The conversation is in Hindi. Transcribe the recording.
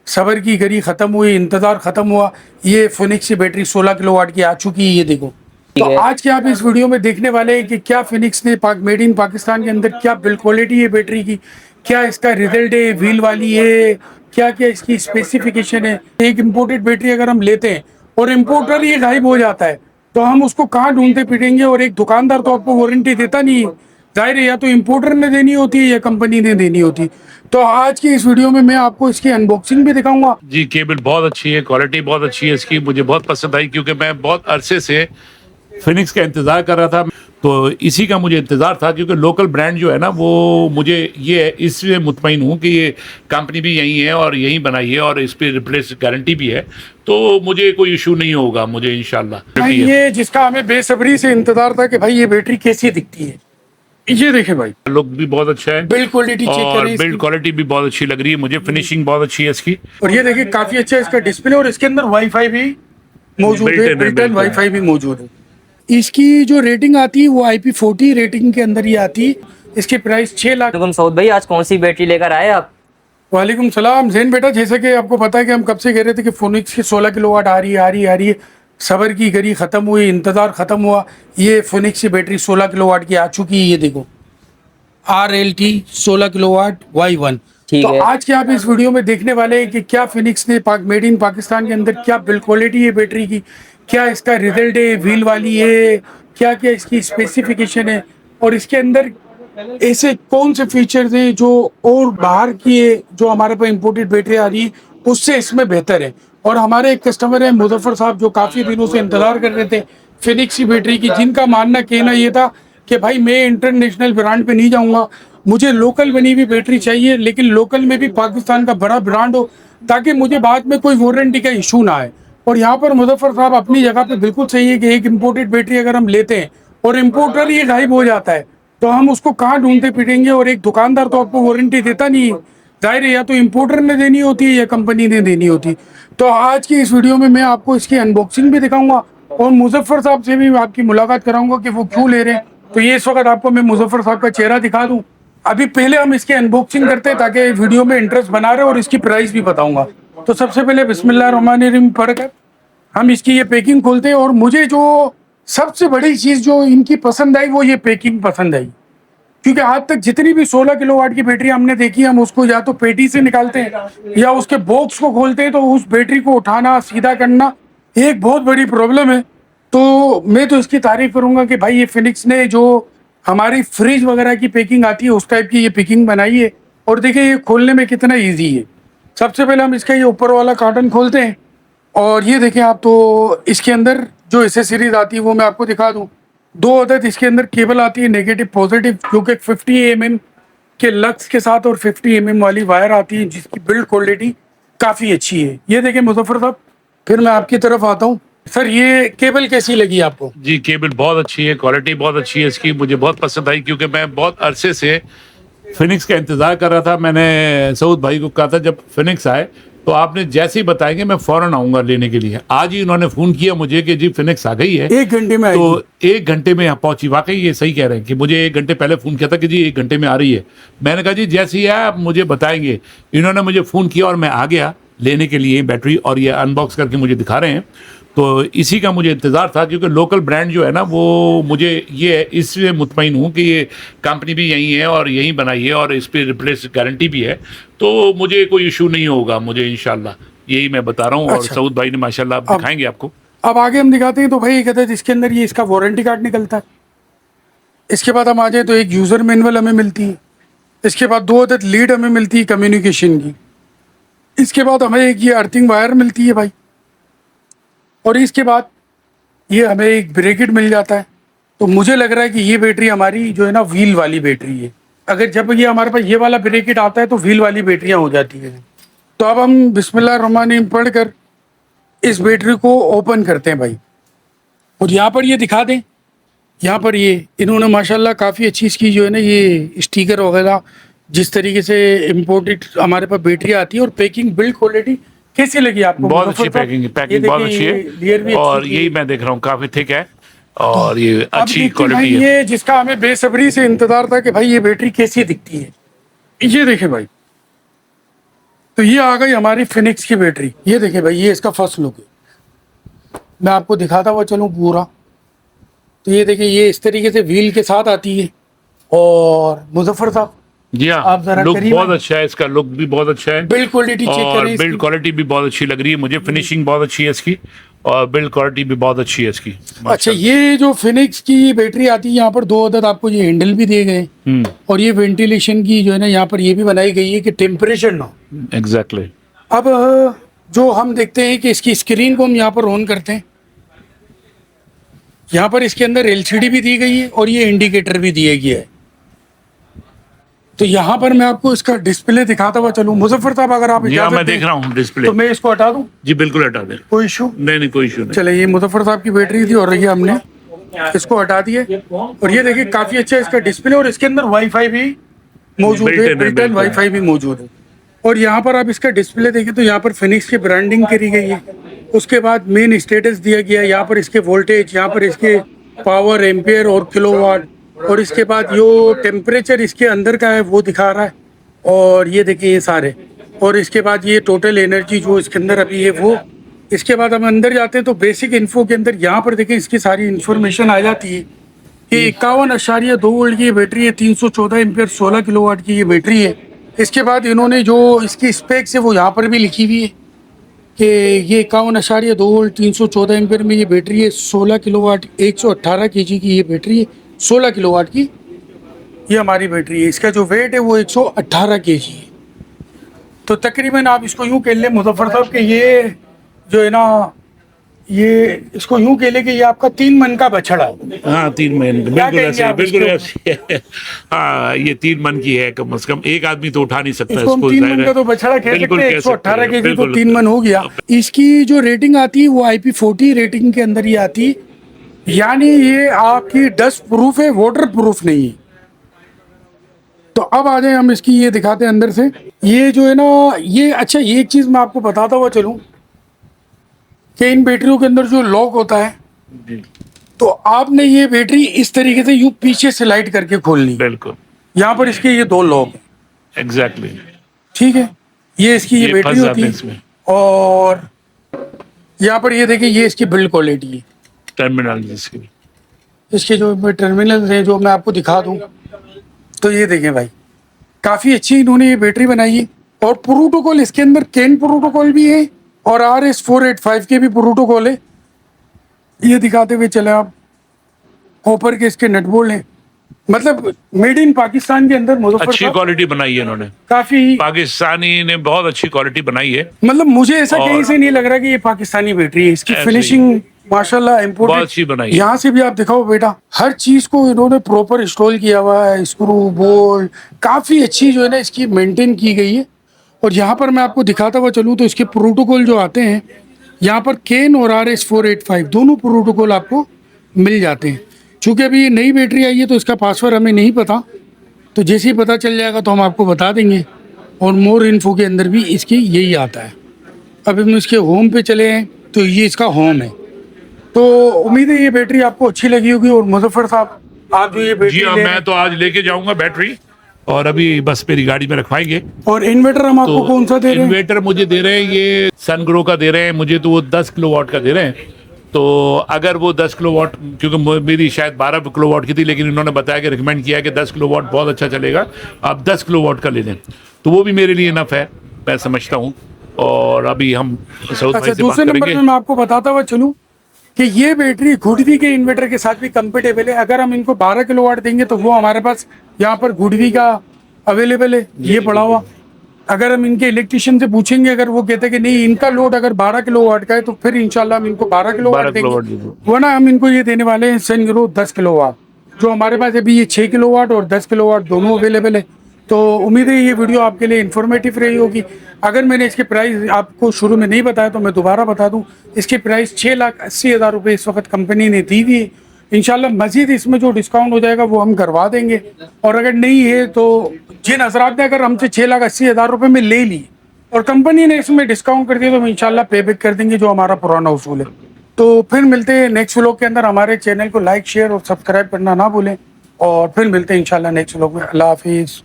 सबर की घड़ी खत्म हुई, इंतजार खत्म हुआ। ये फिनिक्स की बैटरी 16 किलोवाट की आ चुकी है, ये देखो। तो आज के आप इस वीडियो में देखने वाले हैं कि क्या फिनिक्स ने मेड इन पाकिस्तान के अंदर क्या बिल्ड क्वालिटी है बैटरी की, क्या इसका रिजल्ट है, व्हील वाली है, क्या क्या इसकी स्पेसिफिकेशन है। एक इम्पोर्टेड बैटरी अगर हम लेते हैं और इम्पोर्टर ये गायब हो जाता है तो हम उसको कहाँ ढूंढते फिरेंगे, और एक दुकानदार तो आपको वारंटी देता नहीं है। जाहिर है या तो इम्पोर्टर ने देनी होती है या कंपनी ने देनी होती। तो आज की इस वीडियो में मैं आपको इसकी अनबॉक्सिंग भी दिखाऊंगा। जी, केबल बहुत अच्छी है, क्वालिटी बहुत अच्छी है इसकी, मुझे बहुत पसंद आई क्योंकि मैं बहुत अरसे से फिनिक्स का इंतज़ार कर रहा था। तो इसी का मुझे इंतज़ार था क्योंकि लोकल ब्रांड जो है ना वो मुझे ये इसलिए मुतमईन हूँ कि ये कंपनी भी यहीं है और यहीं बनाई है और इस पर रिप्लेस गारंटी भी है, तो मुझे कोई इशू नहीं होगा मुझे इंशाल्लाह। भाई ये जिसका हमें बेसब्री से इंतजार था कि भाई ये बैटरी कैसी दिखती है, ये देखे भाई। लुक भी बहुत अच्छा है, बिल्ड क्वालिटी चेक और करें बिल्ड इसकी। क्वालिटी भी बहुत अच्छी लग रही है मुझे, फिनिशिंग बहुत अच्छी है इसकी। और ये देखिए काफी अच्छा इसका डिस्प्ले, और इसके अंदर वाईफाई भी मौजूद है, बिल्ट इन वाईफाई भी मौजूद है। इसकी जो रेटिंग आती है वो IP40 रेटिंग के अंदर ही आती है। इसकी प्राइस 6 लाख। वालेकुम सऊद भाई, आज कौन सी बैटरी लेकर आए आप? वालेकुम सलाम जैन बेटा, जैसे कि आपको पता है कि हम कब से कह रहे थे कि फिनिक्स की 16 किलोवाट आ रही है, आ रही है, आ रही है। सबर की घड़ी खत्म हुई, इंतजार खत्म हुआ। ये फिनिक्स की बैटरी 16 किलोवाट की आ चुकी है, ये देखो RLT 16 किलोवाट Y1। ठीक तो है। आज के आप इस वीडियो में देखने वाले हैं कि क्या फिनिक्स ने मेड इन पाकिस्तान के अंदर क्या बिल्ड क्वालिटी है बैटरी की, क्या इसका रिजल्ट है, व्हील वाली है, क्या क्या इसकी स्पेसिफिकेशन है, और इसके अंदर ऐसे कौन से फीचर्स हैं जो और बाहर की है जो हमारे पास इंपोर्टेड बैटरी आ रही है उससे इसमें बेहतर है। और हमारे एक कस्टमर है मुजफ्फर साहब जो काफ़ी दिनों से इंतजार कर रहे थे फिनिक्स की बैटरी की, जिनका मानना कहना ये था कि भाई मैं इंटरनेशनल ब्रांड पे नहीं जाऊंगा, मुझे लोकल बनी हुई बैटरी चाहिए, लेकिन लोकल में भी पाकिस्तान का बड़ा ब्रांड हो ताकि मुझे बाद में कोई वारंटी का इशू ना आए। और यहाँ पर मुजफ्फर साहब अपनी जगह पे बिल्कुल सही है कि एक इम्पोर्टेड बैटरी अगर हम लेते हैं और इम्पोर्टर ये गायब हो जाता है तो हम उसको कहाँ ढूंढते फिरेंगे, और एक दुकानदार तो आपको वारंटी देता नहीं है। जाहिर है या तो इम्पोर्टर ने देनी होती है या कंपनी ने देनी होती। तो आज की इस वीडियो में मैं आपको इसकी अनबॉक्सिंग भी दिखाऊंगा और मुजफ्फर साहब से भी आपकी मुलाकात कराऊंगा कि वो क्यों ले रहे हैं। तो ये इस वक्त आपको मैं मुजफ्फर साहब का चेहरा दिखा दूं। अभी पहले हम इसकी अनबॉक्सिंग करते हैं ताकि वीडियो में इंटरेस्ट बना रहे, और इसकी प्राइस भी बताऊंगा। तो सबसे पहले बिस्मिल्लाहिर्रहमानिर्रहीम पढ़कर हम इसकी ये पैकिंग खोलते हैं। और मुझे जो सबसे बड़ी चीज़ जो इनकी पसंद आई वो ये पैकिंग पसंद आई, क्योंकि आज तक जितनी भी 16 किलोवाट की बैटरी हमने देखी, हम उसको या तो पेटी से निकालते हैं या उसके बॉक्स को खोलते हैं, तो उस बैटरी को उठाना सीधा करना एक बहुत बड़ी प्रॉब्लम है। तो मैं तो इसकी तारीफ करूंगा कि भाई ये फिनिक्स ने जो हमारी फ्रिज वगैरह की पैकिंग आती है उस टाइप की ये पैकिंग बनाई है। और देखिए ये खोलने में कितना ईजी है। सबसे पहले हम इसका ये ऊपर वाला कार्टन खोलते हैं, और ये देखें आप, तो इसके अंदर जो एसेसरीज आती है वो मैं आपको दिखा दूं। 2 अदद इसके अंदर केबल आती है नेगेटिव पॉजिटिव, जो कि 50 mm के लक्स के साथ और 50 mm वाली वायर आती है जिसकी बिल्ड क्वालिटी काफ़ी अच्छी है। ये देखें मुजफ्फर साहब, फिर मैं आपकी तरफ आता हूँ। सर ये केबल कैसी लगी आपको? जी, केबल बहुत अच्छी है, क्वालिटी बहुत अच्छी है इसकी, मुझे बहुत पसंद आई क्योंकि मैं बहुत अरसे से फिनिक्स का इंतज़ार कर रहा था। मैंने सऊद भाई को कहा था जब फिनिक्स आए तो आपने जैसे ही बताएंगे मैं फ़ौरन आऊँगा लेने के लिए। आज ही उन्होंने फ़ोन किया मुझे कि जी फिनिक्स आ गई है, 1 घंटे में तो आएगी। 1 घंटे में यहाँ पहुँची। वाकई ये सही कह रहे हैं कि मुझे 1 घंटे पहले फ़ोन किया था कि जी 1 घंटे में आ रही है। मैंने कहा जी जैसे ही है आप मुझे बताएंगे। इन्होंने मुझे फ़ोन किया और मैं आ गया लेने के लिए बैटरी, और ये अनबॉक्स करके मुझे दिखा रहे हैं। तो इसी का मुझे इंतज़ार था क्योंकि लोकल ब्रांड जो है ना वो मुझे ये इसलिए मुतमईन हूँ कि ये कंपनी भी यहीं है और यहीं बनाई है और इस पर रिप्लेस गारंटी भी है, तो मुझे कोई इशू नहीं होगा मुझे इंशाल्लाह, यही मैं बता रहा हूँ। और अच्छा। सऊद भाई ने माशाल्लाह आप दिखाएंगे आपको। अब आगे हम दिखाते हैं। तो भाई कहते हैं इसके अंदर ये इसका वारंटी कार्ड निकलता है। इसके बाद हम आ जाए तो एक यूज़र मैनुअल हमें मिलती है। इसके बाद 2 अदद लीड हमें मिलती है कम्युनिकेशन की। इसके बाद हमें एक ये अर्थिंग वायर मिलती है भाई, और इसके बाद ये हमें एक ब्रेकेट मिल जाता है। तो मुझे लग रहा है कि ये बैटरी हमारी जो है ना व्हील वाली बैटरी है। अगर जब ये हमारे पास ये वाला ब्रेकेट आता है तो व्हील वाली बैटरियाँ हो जाती है। तो अब हम बिस्मिल्लाहिर्रहमानिर्रहीम पढ़कर इस बैटरी को ओपन करते हैं भाई। और यहाँ पर ये दिखा दें, यहाँ पर ये इन्होंने माशाल्लाह काफ़ी अच्छी इसकी जो है ना ये स्टिकर वगैरह, जिस तरीके से इम्पोर्टेड हमारे पास बैटरी आती है, और पैकिंग बिल्ड क्वालिटी कैसी लगी आपको? बहुत अच्छी पैकिंग, पैकिंग बहुत अच्छी है, और यही मैं देख रहा हूँ काफ़ी थिक है और ये अच्छी क्वालिटी है। ये जिसका हमें बेसब्री से इंतजार था कि भाई ये बैटरी कैसी दिखती है, ये देखें भाई। तो ये आ गई हमारी फिनिक्स की बैटरी। ये देखिए भाई, ये इसका फर्स्ट लुक है। मैं आपको दिखाता हुआ चलूँ पूरा। तो ये देखिए, ये इस तरीके से व्हील के साथ आती है। और मुजफ्फर साहब, जी आप हाँ, जरा लुक करीब बहुत आइए। अच्छा है, इसका लुक भी बहुत अच्छा है बिल्ड क्वालिटी चेक और करें बिल्ड इसकी। क्वालिटी भी बहुत अच्छी लग रही है मुझे, फिनिशिंग बहुत अच्छी है इसकी और बिल्ड क्वालिटी भी बहुत अच्छी है इसकी। अच्छा, ये जो फिनिक्स की बैटरी आती है, यहाँ पर 2 अदद आपको ये हैंडल भी दिए गए हैं। और ये वेंटिलेशन की जो है ना, यहाँ पर ये भी बनाई गई है कि टेम्परेचर ना हो। एग्जैक्टली। अब जो हम देखते हैं कि इसकी स्क्रीन को हम यहाँ पर ऑन करते हैं, यहाँ पर इसके अंदर एलसीडी भी दी गई है और ये इंडिकेटर भी दिया गया है। तो यहाँ पर मैं आपको इसका डिस्प्ले दिखाता हुआ चलूँ। मुजफ्फर साहब, अगर आप जी हाँ, इजाजत मैं दें, देख रहा हूँ डिस्प्ले। तो मैं इसको हटा दूँ? जी बिल्कुल हटा दे, कोई इशू नहीं कोई इशू नहीं। चले, ये मुजफ्फर साहब की बैटरी थी और ये हमने इसको हटा दिया। और ये देखिए, काफी अच्छा इसका डिस्प्ले और इसके अंदर वाईफाई भी मौजूद है, बिल्ट-इन वाईफाई भी मौजूद है। और यहाँ पर आप इसका डिस्प्ले देखें तो यहाँ पर फिनिक्स की ब्रांडिंग करी गई है। उसके बाद मेन स्टेटस दिया गया है, यहाँ पर इसके वोल्टेज, यहाँ पर इसके पावर, एम्पियर और किलोवाट। और इसके बाद जो टेम्परेचर इसके अंदर का है वो दिखा रहा है। और ये देखिए ये सारे, और इसके बाद ये टोटल एनर्जी जो इसके अंदर अभी है वो। इसके बाद हम अंदर जाते हैं तो बेसिक इन्फो के अंदर यहाँ पर देखें इसकी सारी इन्फॉर्मेशन आ जाती है कि 51.2 वोल्ट की ये बैटरी है, 314 एम्पियर, 16 किलोवाट की ये बैटरी है। इसके बाद इन्होंने जो इसकी स्पेक्स है वो यहाँ पर भी लिखी हुई है कि ये 51.2 वोल्ट 314 एम्पियर में ये बैटरी है, 16 किलोवाट, 118 केजी की ये बैटरी है, 16 किलोवाट की ये हमारी बैटरी है। इसका जो वेट है वो 118 केजी है। तो तकरीबन आप इसको यूँ कह लें मुजफ्फर साहब कि ये जो है ना, ये इसको यूँ कह लें कि ये आपका 3 मन का बछड़ा है। हाँ 3 मन, क्या बिल्कुल कहेंगे ऐसे, आप बिल्कुल इसके ऐसे। हाँ ये 3 मन की है, कम से कम एक आदमी तो उठा नहीं सकता इसको हम 3 मन का तो बछड़ा कह सकते हैं। 118 केजी तो 3 मन हो गया। इसकी जो रेटिंग आती है वो IP40 रेटिंग के अंदर ही आती है, यानी ये आपकी डस्ट प्रूफ है, वाटर प्रूफ नहीं है। तो अब आ जाए हम इसकी ये दिखाते हैं अंदर से। ये जो है ना, ये अच्छा, ये एक चीज़ मैं आपको बताता हुआ चलूँ कि इन बैटरियों के अंदर जो लॉक होता है, तो आपने ये बैटरी इस तरीके से यूं पीछे से लाइट करके खोलनी। बिल्कुल, यहाँ पर इसके ये 2 लॉक हैं। एग्जैक्टली, ठीक है, ये इसकी ये बैटरी होती है। और यहाँ पर ये देखिए, ये इसकी बिल्ड क्वालिटी है, टर्मिनल इसके जो टर्मिनल हैं जो मैं आपको दिखा दूँ। तो ये देखें भाई, काफ़ी अच्छी इन्होंने ये बैटरी बनाई है। और प्रोटोकॉल इसके अंदर कैन प्रोटोकॉल भी है और RS485 के भी प्रोटोकॉल है। ये दिखाते हुए चले आप, कॉपर के इसके नट बोल्ट हैं, मतलब मेड इन पाकिस्तान के अंदर। मुजफ्फर अच्छी साहब, क्वालिटी बनाई है इन्होंने, काफ़ी पाकिस्तानी ने बहुत अच्छी क्वालिटी बनाई है। मतलब मुझे ऐसा कहीं से नहीं लग रहा कि ये पाकिस्तानी बैटरी है। इसकी ऐसे ही। फिनिशिंग माशाल्लाह बहुत इम्पोर्टेड, अच्छी बनाई है। यहाँ से भी आप दिखाओ बेटा, हर चीज को इन्होंने प्रॉपर इंस्टॉल किया हुआ है, स्क्रू बोल्ट काफी अच्छी जो है ना इसकी मेंटेन की गई है। और यहाँ पर मैं आपको दिखाता हुआ चलूँ तो इसके प्रोटोकॉल जो आते हैं, यहाँ पर केन और RS485 दोनों प्रोटोकॉल आपको मिल जाते हैं। चूँकि अभी ये नई बैटरी आई है तो इसका पासवर्ड हमें नहीं पता, तो जैसे ही पता चल जाएगा तो हम आपको बता देंगे। और मोर इन्फो के अंदर भी इसकी यही आता है। अब हम इसके होम पे चले हैं तो ये इसका होम है। तो उम्मीद है ये बैटरी आपको अच्छी लगी होगी। और मुजफ्फर साहब, आप जो ये बैटरी जी हाँ, ले मैं तो आज लेके जाऊंगा बैटरी और अभी बस मेरी गाड़ी में रखवाएंगे। और इन्वर्टर हम आपको कौन सा दे रहे हैं? इन्वर्टर मुझे दे रहे हैं ये सनग्रो का दे रहे हैं मुझे, तो वो 10 किलोवाट का दे रहे हैं। तो अगर वो 10 किलोवाट, क्योंकि मेरी शायद 12 किलोवाट की थी, लेकिन इन्होंने बताया कि रिकमेंड किया कि 10 किलोवाट बहुत अच्छा चलेगा, आप 10 किलोवाट का ले लें, तो वो भी मेरे लिए इनफ है, मैं समझता हूँ। और अभी हम सऊद भाई अच्छा, से बात दूसरे नंबर करेंगे। पे मैं आपको बताता हुआ चलूँ कि ये बैटरी गुडवी के इन्वर्टर के साथ भी कंपेटेबल है। अगर हम इनको 12 किलोवाट देंगे तो वो हमारे पास यहाँ पर गुडवी का अवेलेबल है, ये पड़ा हुआ। अगर हम इनके इलेक्ट्रिशियन से पूछेंगे, अगर वो कहते हैं कि नहीं इनका लोड अगर 12 किलोवाट का है, तो फिर इंशाल्लाह हम इनको 12 किलोवाट देंगे। वरना हम इनको ये देने वाले हैं सनग्रो 10 किलोवाट, जो हमारे पास अभी ये 6 किलोवाट और 10 किलोवाट दोनों अवेलेबल है। तो उम्मीद है ये वीडियो आपके लिए इन्फॉर्मेटिव रही होगी। अगर मैंने इसके प्राइस आपको शुरू में नहीं बताया तो मैं दोबारा बता दूं, इसकी प्राइस 6,80,000 रुपये इस वक्त कंपनी ने दी हुई है। इंशाल्लाह मजीद इसमें जो डिस्काउंट हो जाएगा वो हम करवा देंगे। और अगर नहीं है तो जिन हजरात ने अगर हमसे 6,80,000 रुपये में ले ली और कंपनी ने इसमें डिस्काउंट कर दिया तो हम इंशाल्लाह पे बैक कर देंगे, जो हमारा पुराना उसूल है। तो फिर मिलते हैं नेक्स्ट व्लॉग के अंदर। हमारे चैनल को लाइक, शेयर और सब्सक्राइब करना ना भूलें। और फिर मिलते हैं इंशाल्लाह नेक्स्ट व्लॉग में। अल्लाह हाफिज़।